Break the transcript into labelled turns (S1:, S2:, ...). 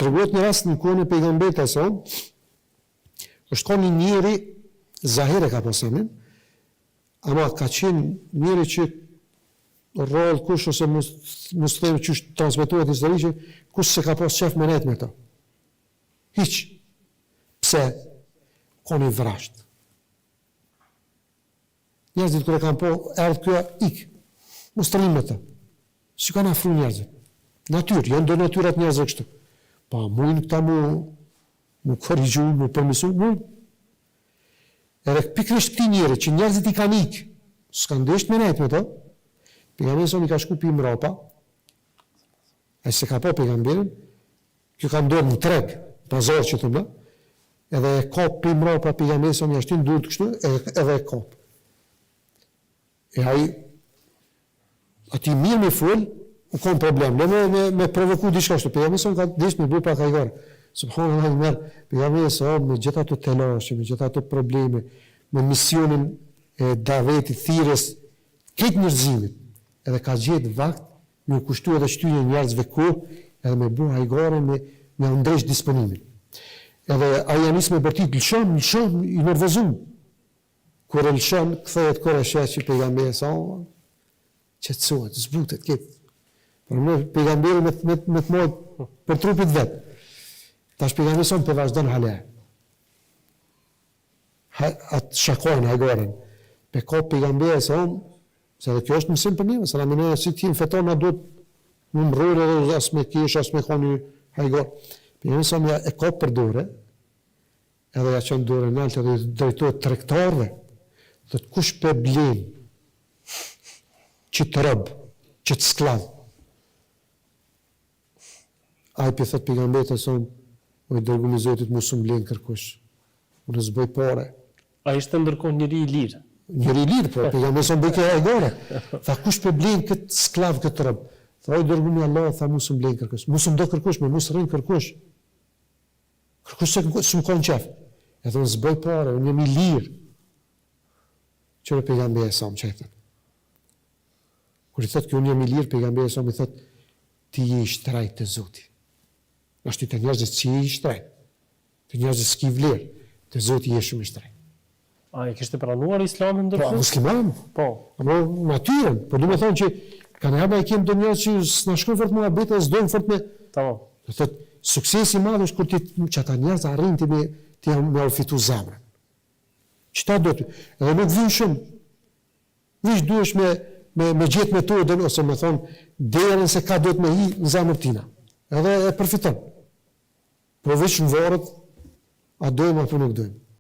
S1: treguohet një rast në kohën e pejgamberit sa është ka një njeri Zahir e ka pasamin, ama ka qenë njeri që rrallë kush ose mos them që është transmetohet historisht, kush se ka pas qef me net me ta. Hiq. Pse? Ka një vrasht. Njerëzit kërë kanë po, erdhë kjo, ik. Mos të rrim me ta. Si kanë afru njerëzit. Natyrë, janë do natyrat njerëzit kështu. Pa, mujnë këta mu korrigju, mu përmisu, mujnë. Edhe pikrisht këti njeri që njerëzit i kanë ik, s'kanë desht me net me ta, pejgamberi i ka shku pi mrapa, ai se ka po pejgamberin, kjo ka ndodhur në treg, pazar që të më, edhe e kap pi mrapa pejgamberi sa një ashtin durët kështu, edhe e kap. E ai, ati mirë me full, u kon problem, me provoku diçka kështu, pejgamberi ka dish me bu pa kajgar. Subhanallahu merë, pejgamberi sa me gjitha të telashe, me gjitha të probleme, me misionin e davetit, thirrjes, këtë njerëzimit, edhe ka gjetë vakt me u kushtu edhe shtyje njerëzve kohë, edhe me bu hajgare me ndresh disponimin. Edhe aja nisë me bërtit lëshon, i nervozum. Kur e lëshon, këthejet kore shetë që pejgamberi sa, qetësohet, zbutet, këtë. Për më pejgamberi me të modë për trupit vetë. Tash pejgamberi sa për vazhdon hale. Atë shakojnë hajgaren. Pe ka pejgamberi sa, se dhe kjo është mësim për njëve, se na menojnë si tim feton na duhet në mbrojnë edhe as me kesh, as me koni hajgar. Pejgamberi sa e ka për dore, edhe ja qënë dore në altë edhe drejtojt tregtarëve, dhe të kush për blen, që të rëbë, që të sklav. Ai për thot pejgamberi sa, o i dërgumi Zotit mu së mblen kërkush, unë zboj pare.
S2: A ishte ndërkohë njëri i lirë?
S1: Njëri i lirë, po, pejgamberi sa bëjke e gore. Tha, kush për blen këtë sklav këtë rëbë? Tha, o i dërgumi Allah, tha, mu së mblen kërkush. Mu së mdo kërkush, me mu së rrinë kërkush. Kërkush se më konë qef. E thonë, zboj pare, unë jemi lirë. Qërë pejgamberi sa më qëtën. Kër i thotë, kjo unë jemi lirë, pejgamberi sa më thotë, ti je i shtrajt të Zotit. Ashtu të njerëzit që je i shtrajt. Të njerëzit s'ki vlerë, të Zotit je shumë i shtrajt.
S2: A e kishte pranuar Islamin ndërkohë?
S1: Po, musliman.
S2: Po.
S1: Apo natyrën, po du me thonë që kanë hapa e kemë do njerëz që s'na shkon fort me abete, s'dojnë fort me.
S2: Tamam.
S1: Do thotë, suksesi i madh është kur që ata njerëz arrin ti me u fitu zemrën. Çta do të? Edhe nuk vjen shumë. Vish duhesh me gjetë metodën ose me thonë derën se ka do të me hi në zemrën tina. Edhe e përfiton. Po veç në varët, a dojmë apo nuk dojmë.